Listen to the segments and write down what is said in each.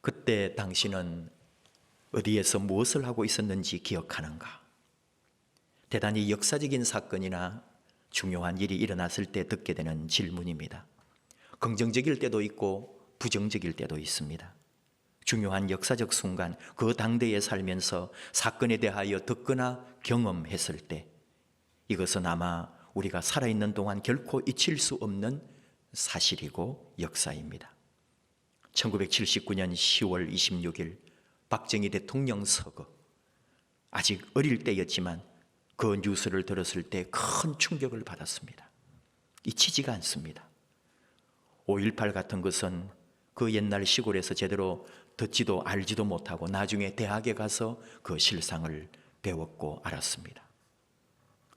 그때 당신은 어디에서 무엇을 하고 있었는지 기억하는가? 대단히 역사적인 사건이나 중요한 일이 일어났을 때 듣게 되는 질문입니다. 긍정적일 때도 있고 부정적일 때도 있습니다. 중요한 역사적 순간, 그 당대에 살면서 사건에 대하여 듣거나 경험했을 때 이것은 아마 우리가 살아있는 동안 결코 잊힐 수 없는 사실이고 역사입니다. 1979년 10월 26일 박정희 대통령 서거, 아직 어릴 때였지만 그 뉴스를 들었을 때 큰 충격을 받았습니다. 잊히지가 않습니다. 5.18 같은 것은 그 옛날 시골에서 제대로 듣지도 알지도 못하고 나중에 대학에 가서 그 실상을 배웠고 알았습니다.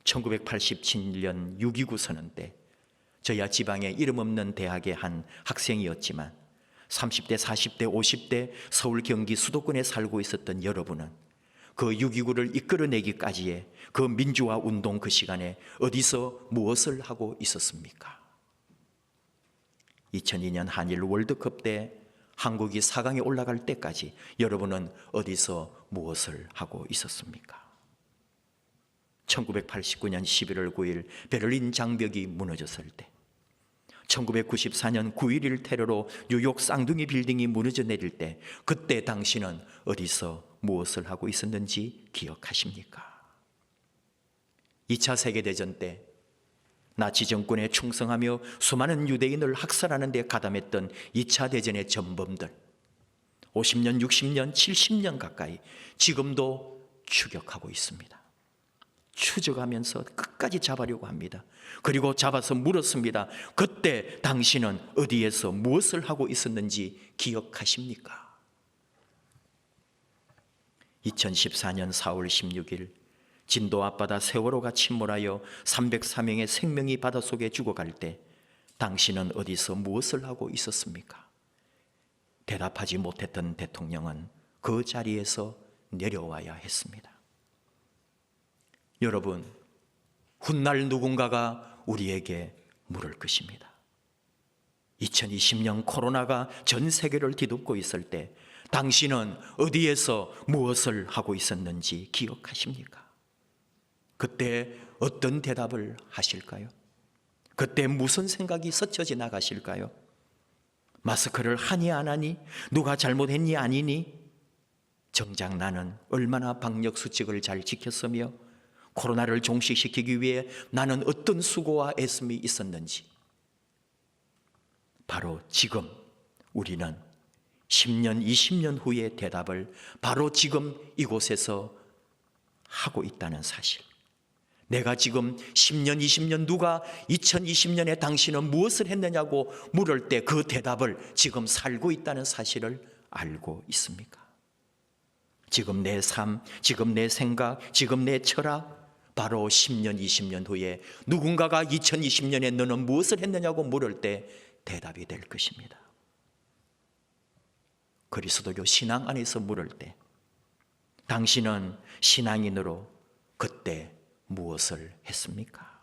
1987년 6.29 선언 때 저야 지방의 이름 없는 대학의 한 학생이었지만 30대, 40대, 50대 서울, 경기 수도권에 살고 있었던 여러분은 그 6.29를 이끌어내기까지의 그 민주화 운동 그 시간에 어디서 무엇을 하고 있었습니까? 2002년 한일 월드컵 때 한국이 4강에 올라갈 때까지 여러분은 어디서 무엇을 하고 있었습니까? 1989년 11월 9일 베를린 장벽이 무너졌을 때, 1994년 9.11 테러로 뉴욕 쌍둥이 빌딩이 무너져 내릴 때 그때 당신은 어디서 무엇을 하고 있었는지 기억하십니까? 2차 세계대전 때 나치 정권에 충성하며 수많은 유대인을 학살하는 데 가담했던 2차 대전의 전범들, 50년, 60년, 70년 가까이 지금도 추격하고 있습니다. 추적하면서 끝까지 잡으려고 합니다. 그리고 잡아서 물었습니다. 그때 당신은 어디에서 무엇을 하고 있었는지 기억하십니까? 2014년 4월 16일 진도 앞바다 세월호가 침몰하여 304명의 생명이 바닷속에 죽어갈 때 당신은 어디서 무엇을 하고 있었습니까? 대답하지 못했던 대통령은 그 자리에서 내려와야 했습니다. 여러분, 훗날 누군가가 우리에게 물을 것입니다. 2020년 코로나가 전 세계를 뒤덮고 있을 때 당신은 어디에서 무엇을 하고 있었는지 기억하십니까? 그때 어떤 대답을 하실까요? 그때 무슨 생각이 스쳐 지나가실까요? 마스크를 하니 안 하니? 누가 잘못했니 아니니? 정작 나는 얼마나 방역수칙을 잘 지켰으며 코로나를 종식시키기 위해 나는 어떤 수고와 애씀이 있었는지, 바로 지금 우리는 10년, 20년 후의 대답을 바로 지금 이곳에서 하고 있다는 사실, 내가 지금 10년, 20년 누가 2020년에 당신은 무엇을 했느냐고 물을 때 그 대답을 지금 살고 있다는 사실을 알고 있습니까? 지금 내 삶, 지금 내 생각, 지금 내 철학, 바로 10년, 20년 후에 누군가가 2020년에 너는 무엇을 했느냐고 물을 때 대답이 될 것입니다. 그리스도교 신앙 안에서 물을 때 당신은 신앙인으로 그때 무엇을 했습니까?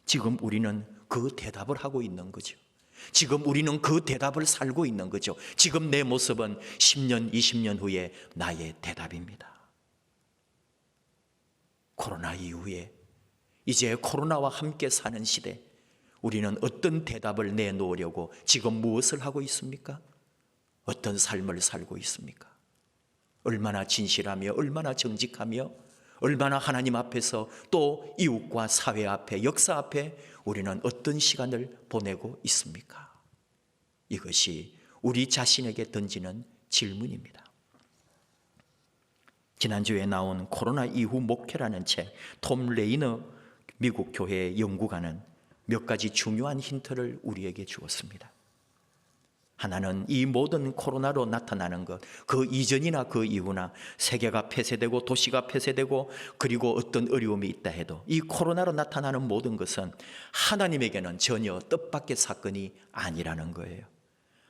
지금 우리는 그 대답을 하고 있는 거죠. 지금 우리는 그 대답을 살고 있는 거죠. 지금 내 모습은 10년, 20년 후에 나의 대답입니다. 코로나 이후에 이제 코로나와 함께 사는 시대, 우리는 어떤 대답을 내놓으려고 지금 무엇을 하고 있습니까? 어떤 삶을 살고 있습니까? 얼마나 진실하며 얼마나 정직하며 얼마나 하나님 앞에서 또 이웃과 사회 앞에, 역사 앞에 우리는 어떤 시간을 보내고 있습니까? 이것이 우리 자신에게 던지는 질문입니다. 지난주에 나온 코로나 이후 목회라는 책, 톰 레이너 미국 교회 연구가는 몇 가지 중요한 힌트를 우리에게 주었습니다. 하나는 이 모든 코로나로 나타나는 것, 그 이전이나 그 이후나 세계가 폐쇄되고 도시가 폐쇄되고 그리고 어떤 어려움이 있다 해도 이 코로나로 나타나는 모든 것은 하나님에게는 전혀 뜻밖의 사건이 아니라는 거예요.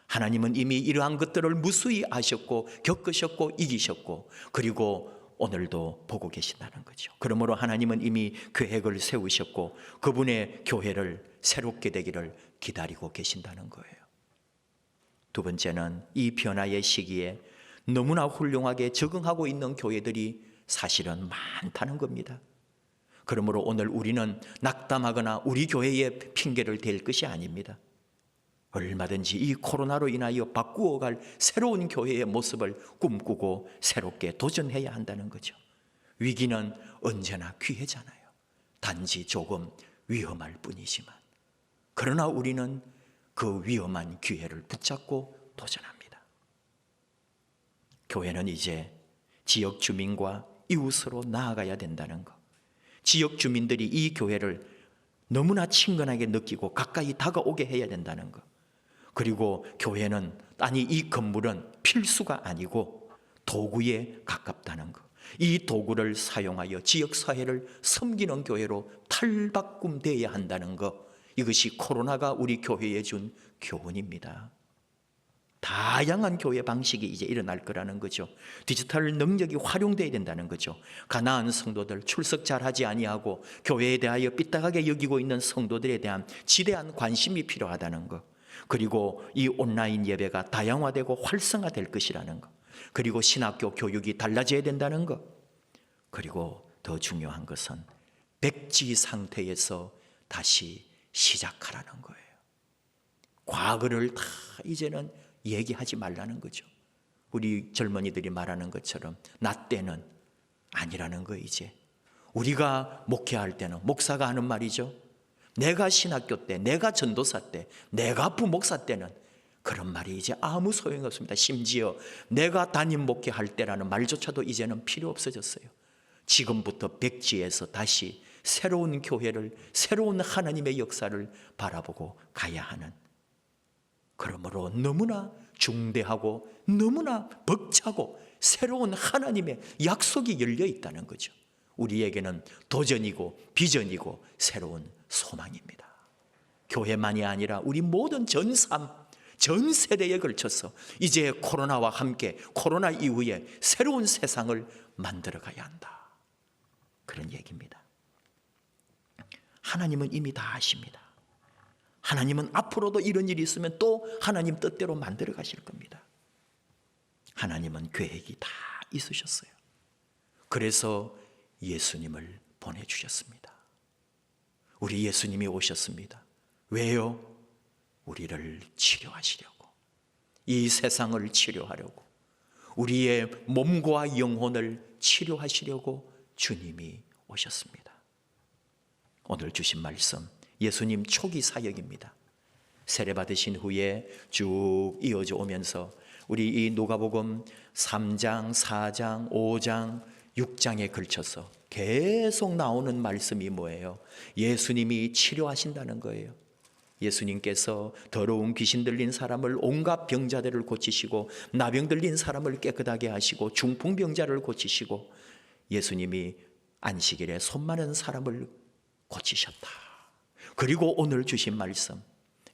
하나님은 이미 이러한 것들을 무수히 아셨고 겪으셨고 이기셨고 그리고 오늘도 보고 계신다는 거죠. 그러므로 하나님은 이미 계획을 세우셨고 그분의 교회를 새롭게 되기를 기다리고 계신다는 거예요. 두 번째는 이 변화의 시기에 너무나 훌륭하게 적응하고 있는 교회들이 사실은 많다는 겁니다. 그러므로 오늘 우리는 낙담하거나 우리 교회에 핑계를 댈 것이 아닙니다. 얼마든지 이 코로나로 인하여 바꾸어갈 새로운 교회의 모습을 꿈꾸고 새롭게 도전해야 한다는 거죠. 위기는 언제나 기회잖아요. 단지 조금 위험할 뿐이지만, 그러나 우리는 그 위험한 기회를 붙잡고 도전합니다. 교회는 이제 지역 주민과 이웃으로 나아가야 된다는 것, 지역 주민들이 이 교회를 너무나 친근하게 느끼고 가까이 다가오게 해야 된다는 것, 그리고 교회는, 아니 이 건물은 필수가 아니고 도구에 가깝다는 것, 이 도구를 사용하여 지역사회를 섬기는 교회로 탈바꿈되어야 한다는 것, 이것이 코로나가 우리 교회에 준 교훈입니다. 다양한 교회 방식이 이제 일어날 거라는 거죠. 디지털 능력이 활용되어야 된다는 거죠. 가난한 성도들, 출석 잘하지 아니하고 교회에 대하여 삐딱하게 여기고 있는 성도들에 대한 지대한 관심이 필요하다는 것, 그리고 이 온라인 예배가 다양화되고 활성화될 것이라는 것, 그리고 신학교 교육이 달라져야 된다는 것, 그리고 더 중요한 것은 백지 상태에서 다시 시작하라는 거예요. 과거를 다 이제는 얘기하지 말라는 거죠. 우리 젊은이들이 말하는 것처럼 나 때는 아니라는 거. 이제 우리가 목회할 때는, 목사가 하는 말이죠, 내가 신학교 때, 내가 전도사 때, 내가 부목사 때는, 그런 말이 이제 아무 소용이 없습니다. 심지어 내가 담임 목회할 때라는 말조차도 이제는 필요 없어졌어요. 지금부터 백지에서 다시 새로운 교회를, 새로운 하나님의 역사를 바라보고 가야 하는, 그러므로 너무나 중대하고 너무나 벅차고 새로운 하나님의 약속이 열려 있다는 거죠. 우리에게는 도전이고 비전이고 새로운 소망입니다. 교회만이 아니라 우리 모든 전 세대에 걸쳐서 이제 코로나와 함께, 코로나 이후에 새로운 세상을 만들어 가야 한다, 그런 얘기입니다. 하나님은 이미 다 아십니다. 하나님은 앞으로도 이런 일이 있으면 또 하나님 뜻대로 만들어 가실 겁니다. 하나님은 계획이 다 있으셨어요. 그래서 예수님을 보내주셨습니다. 우리 예수님이 오셨습니다. 왜요? 우리를 치료하시려고, 이 세상을 치료하려고, 우리의 몸과 영혼을 치료하시려고 주님이 오셨습니다. 오늘 주신 말씀, 예수님 초기 사역입니다. 세례 받으신 후에 쭉 이어져 오면서 우리 이 누가복음 3장, 4장, 5장, 6장에 걸쳐서 계속 나오는 말씀이 뭐예요? 예수님이 치료하신다는 거예요. 예수님께서 더러운 귀신 들린 사람을, 온갖 병자들을 고치시고, 나병 들린 사람을 깨끗하게 하시고, 중풍병자를 고치시고, 예수님이 안식일에 손 마른 사람을 고치셨다. 그리고 오늘 주신 말씀,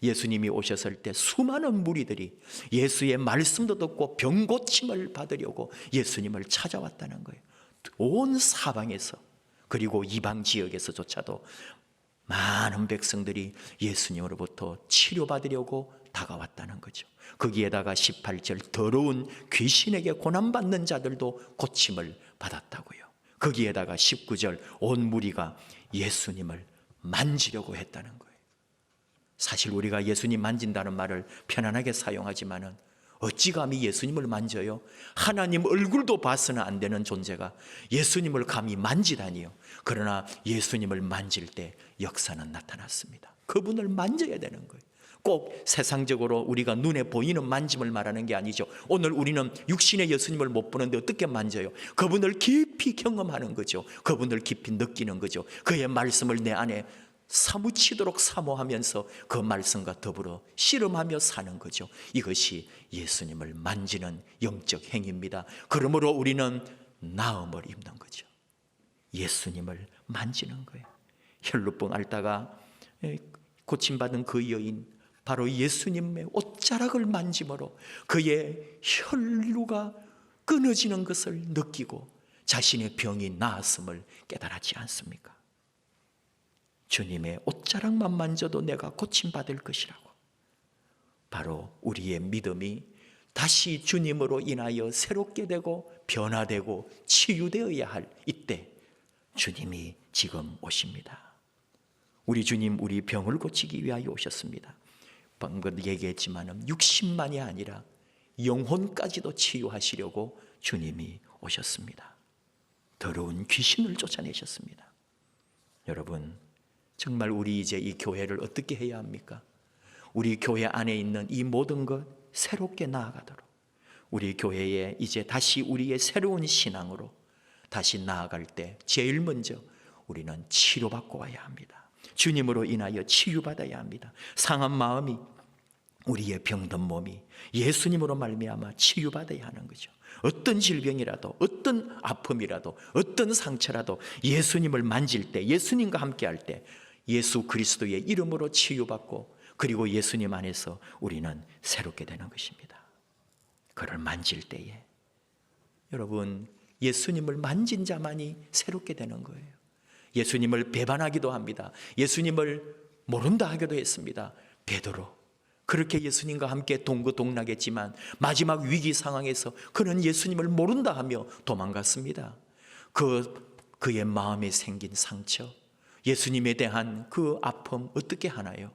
예수님이 오셨을 때 수많은 무리들이 예수의 말씀도 듣고 병 고침을 받으려고 예수님을 찾아왔다는 거예요. 온 사방에서, 그리고 이방 지역에서조차도 많은 백성들이 예수님으로부터 치료받으려고 다가왔다는 거죠. 거기에다가 18절, 더러운 귀신에게 고난받는 자들도 고침을 받았다고요. 거기에다가 19절, 온 무리가 예수님을 만지려고 했다는 거예요. 사실 우리가 예수님 만진다는 말을 편안하게 사용하지만은 어찌 감히 예수님을 만져요? 하나님 얼굴도 봐서는 안 되는 존재가 예수님을 감히 만지다니요. 그러나 예수님을 만질 때 역사는 나타났습니다. 그분을 만져야 되는 거예요. 꼭 세상적으로 우리가 눈에 보이는 만짐을 말하는 게 아니죠. 오늘 우리는 육신의 예수님을 못 보는데 어떻게 만져요? 그분을 깊이 경험하는 거죠. 그분을 깊이 느끼는 거죠. 그의 말씀을 내 안에 사무치도록 사모하면서 그 말씀과 더불어 씨름하며 사는 거죠. 이것이 예수님을 만지는 영적 행위입니다. 그러므로 우리는 나음을 입는 거죠. 예수님을 만지는 거예요. 혈루병 앓다가 고침받은 그 여인, 바로 예수님의 옷자락을 만짐으로 그의 혈루가 끊어지는 것을 느끼고 자신의 병이 나았음을 깨달았지 않습니까? 주님의 옷자락만 만져도 내가 고침받을 것이라고. 바로 우리의 믿음이 다시 주님으로 인하여 새롭게 되고 변화되고 치유되어야 할 이때 주님이 지금 오십니다. 우리 주님 우리 병을 고치기 위하여 오셨습니다. 방금 얘기했지만 육신만이 아니라 영혼까지도 치유하시려고 주님이 오셨습니다. 더러운 귀신을 쫓아내셨습니다. 여러분, 정말 우리 이제 이 교회를 어떻게 해야 합니까? 우리 교회 안에 있는 이 모든 것 새롭게 나아가도록 우리 교회에 이제 다시 우리의 새로운 신앙으로 다시 나아갈 때 제일 먼저 우리는 치료받고 와야 합니다. 주님으로 인하여 치유받아야 합니다. 상한 마음이, 우리의 병든 몸이 예수님으로 말미암아 치유받아야 하는 거죠. 어떤 질병이라도, 어떤 아픔이라도, 어떤 상처라도 예수님을 만질 때, 예수님과 함께 할 때 예수 그리스도의 이름으로 치유받고, 그리고 예수님 안에서 우리는 새롭게 되는 것입니다. 그를 만질 때에 여러분, 예수님을 만진 자만이 새롭게 되는 거예요. 예수님을 배반하기도 합니다. 예수님을 모른다 하기도 했습니다. 베드로 그렇게 예수님과 함께 동거동락했지만 마지막 위기 상황에서 그는 예수님을 모른다 하며 도망갔습니다. 그의 마음에 생긴 상처, 예수님에 대한 그 아픔 어떻게 하나요?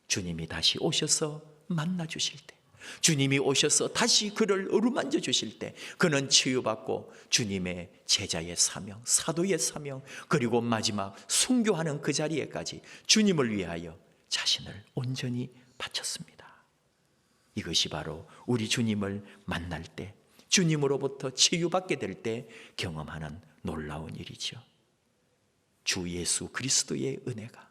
주님이 다시 오셔서 만나 주실 때, 주님이 오셔서 다시 그를 어루만져 주실 때 그는 치유받고 주님의 제자의 사명, 사도의 사명, 그리고 마지막 순교하는 그 자리에까지 주님을 위하여 자신을 온전히 바쳤습니다. 이것이 바로 우리 주님을 만날 때, 주님으로부터 치유받게 될 때 경험하는 놀라운 일이죠. 주 예수 그리스도의 은혜가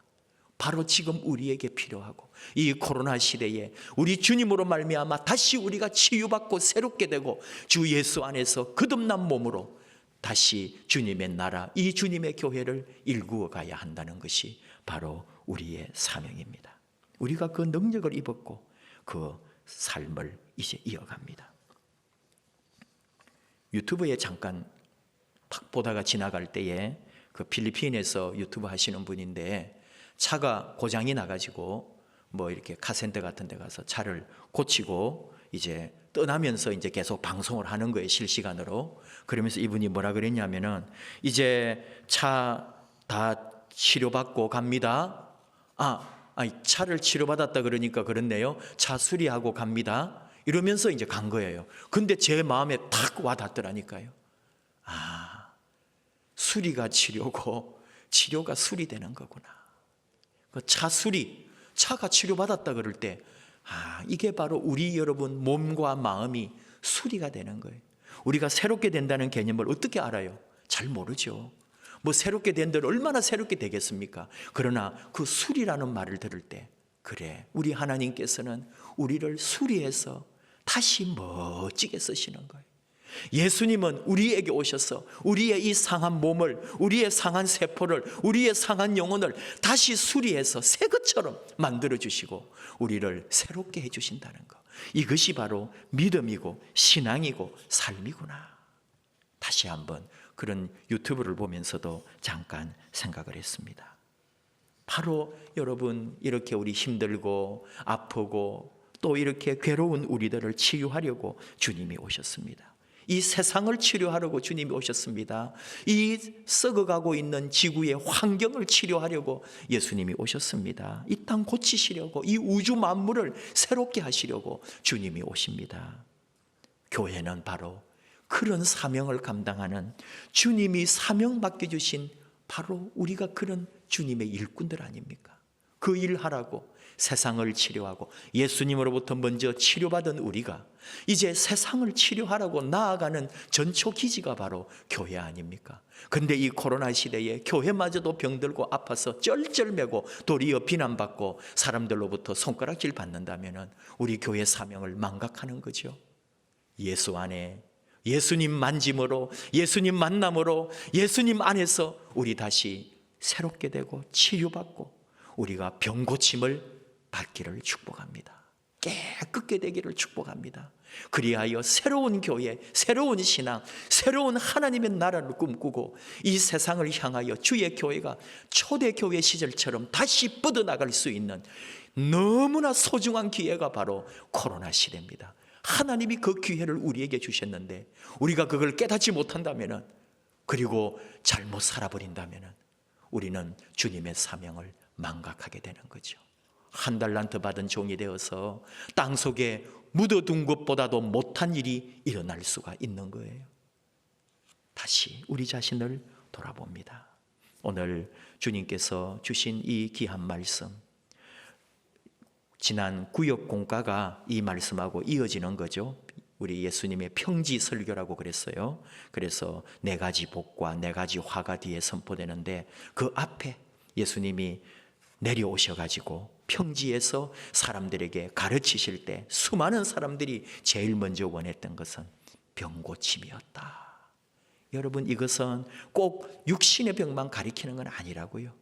바로 지금 우리에게 필요하고, 이 코로나 시대에 우리 주님으로 말미암아 다시 우리가 치유받고 새롭게 되고 주 예수 안에서 거듭난 몸으로 다시 주님의 나라, 이 주님의 교회를 일구어 가야 한다는 것이 바로 우리의 사명입니다. 우리가 그 능력을 입었고 그 삶을 이제 이어갑니다. 유튜브에 잠깐 탁 보다가 지나갈 때에 그 필리핀에서 유튜브 하시는 분인데 차가 고장이 나가지고 뭐 이렇게 카센터 같은 데 가서 차를 고치고 이제 떠나면서 이제 계속 방송을 하는 거예요, 실시간으로. 그러면서 이분이 뭐라 그랬냐면은 이제 차 다 치료받고 갑니다. 차를 치료받았다 그러니까 그렇네요. 차 수리하고 갑니다. 이러면서 이제 간 거예요. 근데 제 마음에 탁 와닿더라니까요. 수리가 치료고 치료가 수리되는 거구나. 그 차 수리, 차가 치료받았다 그럴 때 이게 바로 우리 여러분 몸과 마음이 수리가 되는 거예요. 우리가 새롭게 된다는 개념을 어떻게 알아요? 잘 모르죠. 뭐 새롭게 된 데를 얼마나 새롭게 되겠습니까? 그러나 그 수리라는 말을 들을 때, 그래, 우리 하나님께서는 우리를 수리해서 다시 멋지게 쓰시는 거예요. 예수님은 우리에게 오셔서 우리의 이 상한 몸을, 우리의 상한 세포를, 우리의 상한 영혼을 다시 수리해서 새 것처럼 만들어주시고 우리를 새롭게 해주신다는 것, 이것이 바로 믿음이고 신앙이고 삶이구나. 다시 한번 그런 유튜브를 보면서도 잠깐 생각을 했습니다. 바로 여러분, 이렇게 우리 힘들고 아프고 또 이렇게 괴로운 우리들을 치유하려고 주님이 오셨습니다. 이 세상을 치료하려고 주님이 오셨습니다. 이 썩어가고 있는 지구의 환경을 치료하려고 예수님이 오셨습니다. 이 땅 고치시려고, 이 우주 만물을 새롭게 하시려고 주님이 오십니다. 교회는 바로 그런 사명을 감당하는, 주님이 사명 맡겨주신 바로 우리가 그런 주님의 일꾼들 아닙니까? 그 일하라고 세상을 치료하고 예수님으로부터 먼저 치료받은 우리가 이제 세상을 치료하라고 나아가는 전초기지가 바로 교회 아닙니까? 근데 이 코로나 시대에 교회마저도 병들고 아파서 쩔쩔매고 도리어 비난받고 사람들로부터 손가락질 받는다면 우리 교회 사명을 망각하는 거죠. 예수 안에, 예수님 만짐으로, 예수님 만남으로, 예수님 안에서 우리 다시 새롭게 되고 치유받고 우리가 병 고침을 받기를 축복합니다. 깨끗게 되기를 축복합니다. 그리하여 새로운 교회, 새로운 신앙, 새로운 하나님의 나라를 꿈꾸고 이 세상을 향하여 주의 교회가 초대교회 시절처럼 다시 뻗어나갈 수 있는 너무나 소중한 기회가 바로 코로나 시대입니다. 하나님이 그 기회를 우리에게 주셨는데 우리가 그걸 깨닫지 못한다면, 그리고 잘못 살아버린다면 우리는 주님의 사명을 망각하게 되는 거죠. 한 달란트 받은 종이 되어서 땅 속에 묻어둔 것보다도 못한 일이 일어날 수가 있는 거예요. 다시 우리 자신을 돌아봅니다. 오늘 주님께서 주신 이 귀한 말씀, 지난 구역 공가가 이 말씀하고 이어지는 거죠. 우리 예수님의 평지 설교라고 그랬어요. 그래서 4가지 복과 4가지 화가 뒤에 선포되는데, 그 앞에 예수님이 내려오셔가지고 평지에서 사람들에게 가르치실 때 수많은 사람들이 제일 먼저 원했던 것은 병고침이었다. 여러분, 이것은 꼭 육신의 병만 가리키는 건 아니라고요.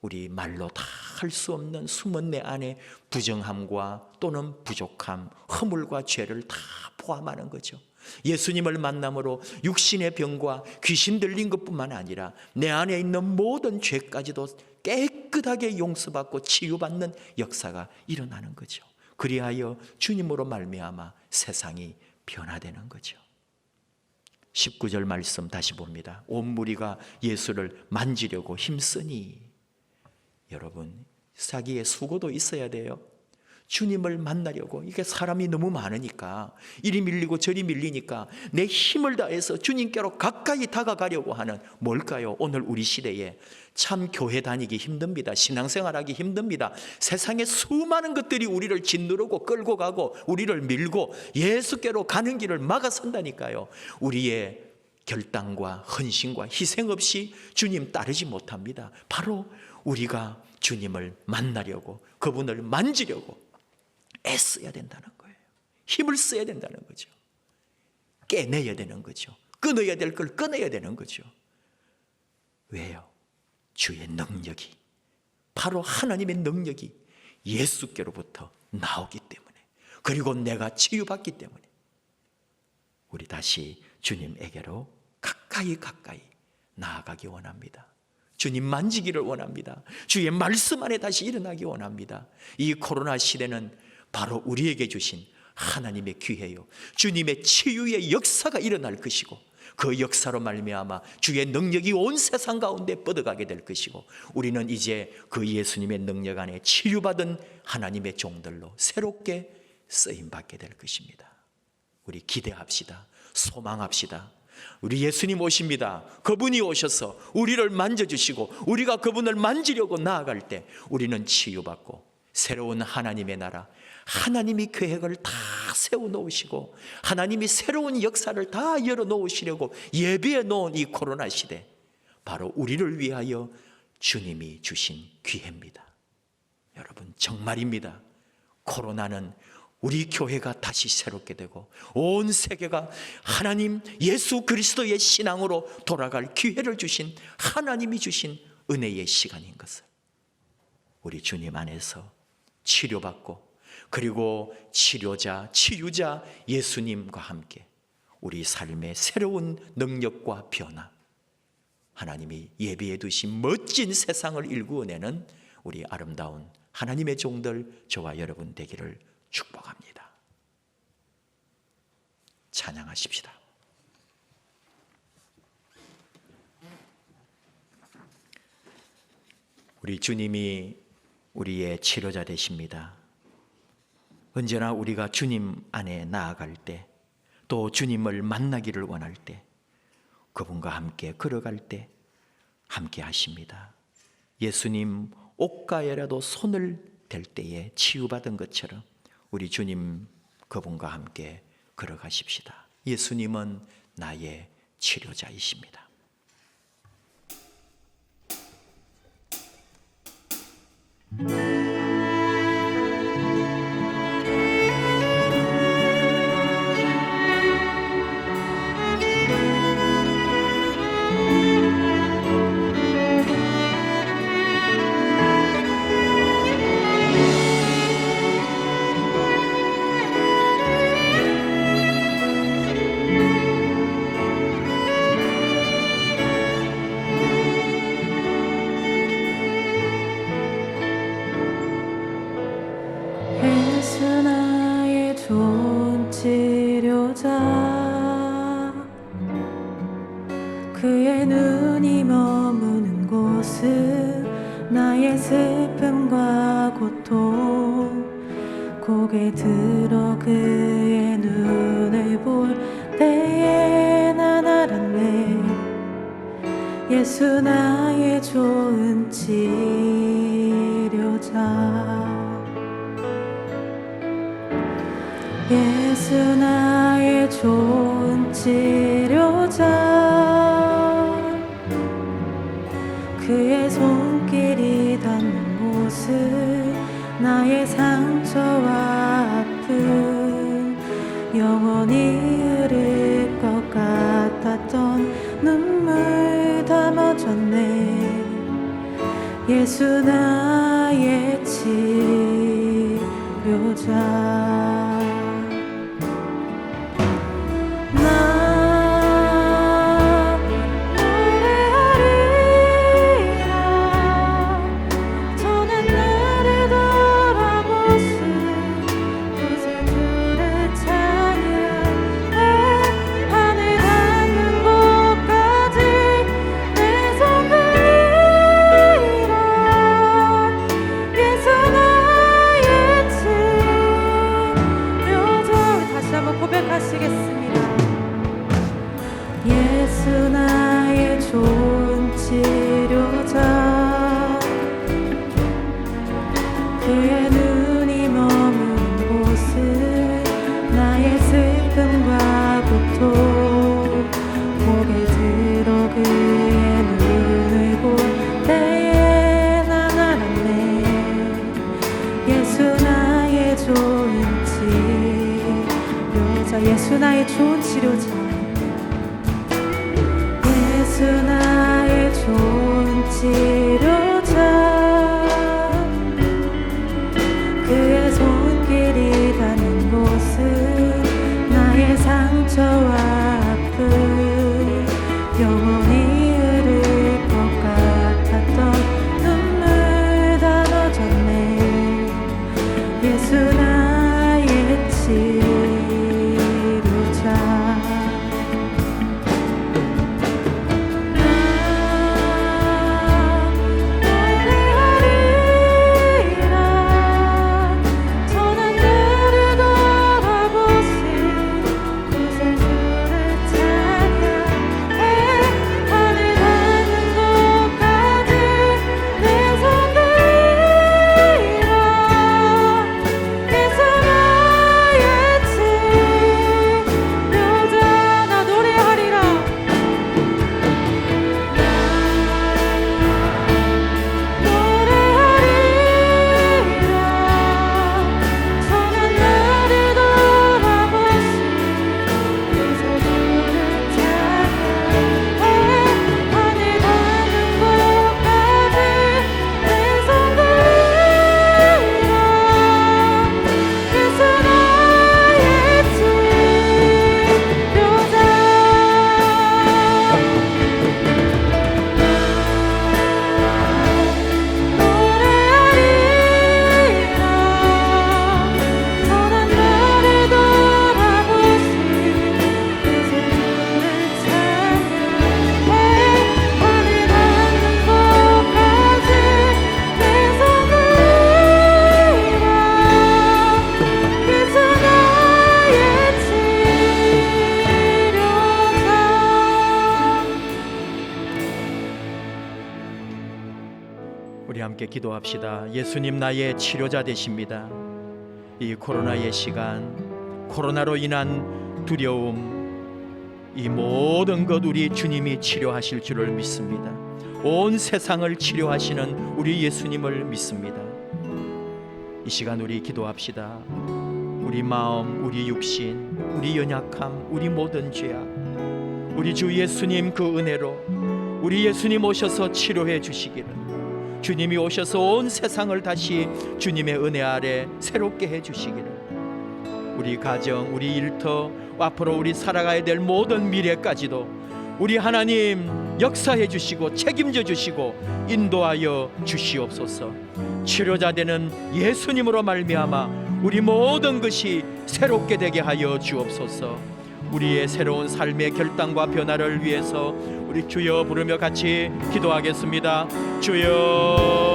우리 말로 다 할 수 없는 숨은 내 안에 부정함과 또는 부족함, 허물과 죄를 다 포함하는 거죠. 예수님을 만남으로 육신의 병과 귀신 들린 것뿐만 아니라 내 안에 있는 모든 죄까지도 깨끗하게 용서받고 치유받는 역사가 일어나는 거죠. 그리하여 주님으로 말미암아 세상이 변화되는 거죠. 19절 말씀 다시 봅니다. 온 무리가 예수를 만지려고 힘쓰니. 여러분, 사기에 수고도 있어야 돼요. 주님을 만나려고, 이게 사람이 너무 많으니까, 이리 밀리고 저리 밀리니까 내 힘을 다해서 주님께로 가까이 다가가려고 하는, 뭘까요? 오늘 우리 시대에 참 교회 다니기 힘듭니다. 신앙생활하기 힘듭니다. 세상에 수많은 것들이 우리를 짓누르고 끌고 가고 우리를 밀고 예수께로 가는 길을 막아선다니까요. 우리의 결단과 헌신과 희생 없이 주님 따르지 못합니다. 바로 우리가 주님을 만나려고, 그분을 만지려고 애써야 된다는 거예요. 힘을 써야 된다는 거죠. 깨내야 되는 거죠. 끊어야 될 걸 끊어야 되는 거죠. 왜요? 주의 능력이, 바로 하나님의 능력이 예수께로부터 나오기 때문에, 그리고 내가 치유받기 때문에 우리 다시 주님에게로 가까이 나아가기 원합니다. 주님 만지기를 원합니다. 주의 말씀 안에 다시 일어나기 원합니다. 이 코로나 시대는 바로 우리에게 주신 하나님의 기회요, 주님의 치유의 역사가 일어날 것이고, 그 역사로 말미암아 주의 능력이 온 세상 가운데 뻗어가게 될 것이고, 우리는 이제 그 예수님의 능력 안에 치유받은 하나님의 종들로 새롭게 쓰임받게 될 것입니다. 우리 기대합시다. 소망합시다. 우리 예수님 오십니다. 그분이 오셔서 우리를 만져주시고 우리가 그분을 만지려고 나아갈 때 우리는 치유받고 새로운 하나님의 나라, 하나님이 계획을 다 세워놓으시고 하나님이 새로운 역사를 다 열어놓으시려고 예비해 놓은 이 코로나 시대, 바로 우리를 위하여 주님이 주신 기회입니다. 여러분, 정말입니다. 코로나는 우리 교회가 다시 새롭게 되고 온 세계가 하나님 예수 그리스도의 신앙으로 돌아갈 기회를 주신 하나님이 주신 은혜의 시간인 것을 우리 주님 안에서 치료받고, 그리고 치료자, 치유자 예수님과 함께 우리 삶의 새로운 능력과 변화, 하나님이 예비해 두신 멋진 세상을 일구어내는 우리 아름다운 하나님의 종들, 저와 여러분 되기를 축복합니다. 찬양하십시다. 우리 주님이 우리의 치료자 되십니다. 언제나 우리가 주님 안에 나아갈 때, 또 주님을 만나기를 원할 때, 그분과 함께 걸어갈 때 함께 하십니다. 예수님 옷가에라도 손을 댈 때에 치유받은 것처럼 우리 주님 그분과 함께 걸어가십시다. 예수님은 나의 치료자이십니다. 예수 나의 좋은 치료자, 그의 눈이 머무는 곳은 나의 슬픔과 고통, 고개 들어 그의 눈을 볼 때에 난 알았네. 예수 나의 좋은 치료자, 예수 나의 좋은 치료자, 그의 손길이 닿는 곳은 나의 상처와 아픔, 영원히 흐를 것 같았던 눈물 다 멎었네. 예수 나의 치료자. 예수 나의 좋은 치료자, 그의 눈이 머무는 곳은 나의 슬픔과 고통, 고개 들어 그의 눈을 볼 때에 난 알았네. 예수 나의 좋은 치료자, 예수 나의 좋은 치료자, 예수 나의 좋은 치료자, 그의 손길이 닿는 곳은 나의 상처와 아픔, 영원히 흐를 것 같았던 눈물 다 젖었네. 예수 나의 치료자. 우리 함께 기도합시다. 예수님 나의 치료자 되십니다. 이 코로나의 시간, 코로나로 인한 두려움, 이 모든 것 우리 주님이 치료하실 줄을 믿습니다. 온 세상을 치료하시는 우리 예수님을 믿습니다. 이 시간 우리 기도합시다. 우리 마음, 우리 육신, 우리 연약함, 우리 모든 죄악, 우리 주 예수님 그 은혜로 우리 예수님 오셔서 치료해 주시기를, 주님이 오셔서 온 세상을 다시 주님의 은혜 아래 새롭게 해주시기를, 우리 가정, 우리 일터, 앞으로 우리 살아가야 될 모든 미래까지도 우리 하나님 역사해 주시고 책임져 주시고 인도하여 주시옵소서. 치료자 되는 예수님으로 말미암아 우리 모든 것이 새롭게 되게 하여 주옵소서. 우리의 새로운 삶의 결단과 변화를 위해서 우리 주여 부르며 같이 기도하겠습니다. 주여.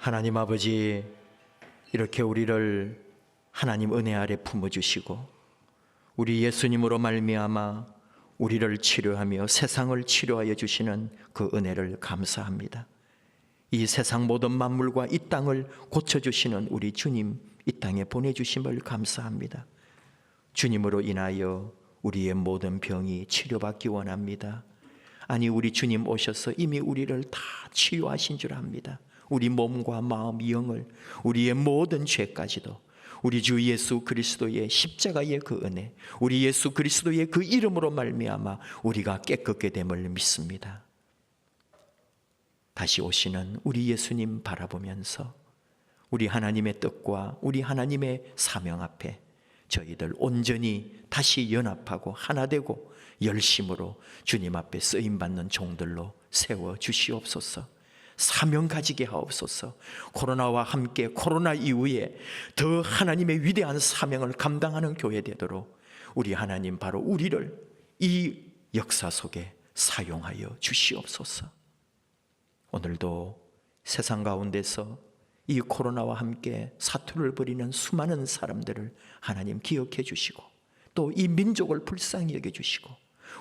하나님 아버지, 이렇게 우리를 하나님 은혜 아래 품어주시고 우리 예수님으로 말미암아 우리를 치료하며 세상을 치료하여 주시는 그 은혜를 감사합니다. 이 세상 모든 만물과 이 땅을 고쳐주시는 우리 주님 이 땅에 보내주심을 감사합니다. 주님으로 인하여 우리의 모든 병이 치료받기 원합니다. 아니, 우리 주님 오셔서 이미 우리를 다 치유하신 줄 압니다. 우리 몸과 마음, 영을, 우리의 모든 죄까지도 우리 주 예수 그리스도의 십자가의 그 은혜, 우리 예수 그리스도의 그 이름으로 말미암아 우리가 깨끗게 됨을 믿습니다. 다시 오시는 우리 예수님 바라보면서 우리 하나님의 뜻과 우리 하나님의 사명 앞에 저희들 온전히 다시 연합하고 하나 되고 열심으로 주님 앞에 쓰임받는 종들로 세워주시옵소서. 사명 가지게 하옵소서. 코로나와 함께 코로나 이후에 더 하나님의 위대한 사명을 감당하는 교회 되도록 우리 하나님 바로 우리를 이 역사 속에 사용하여 주시옵소서. 오늘도 세상 가운데서 이 코로나와 함께 사투를 벌이는 수많은 사람들을 하나님 기억해 주시고 또 이 민족을 불쌍히 여겨 주시고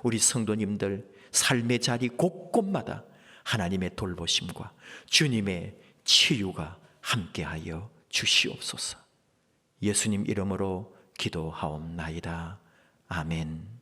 우리 성도님들 삶의 자리 곳곳마다 하나님의 돌보심과 주님의 치유가 함께하여 주시옵소서. 예수님 이름으로 기도하옵나이다. 아멘.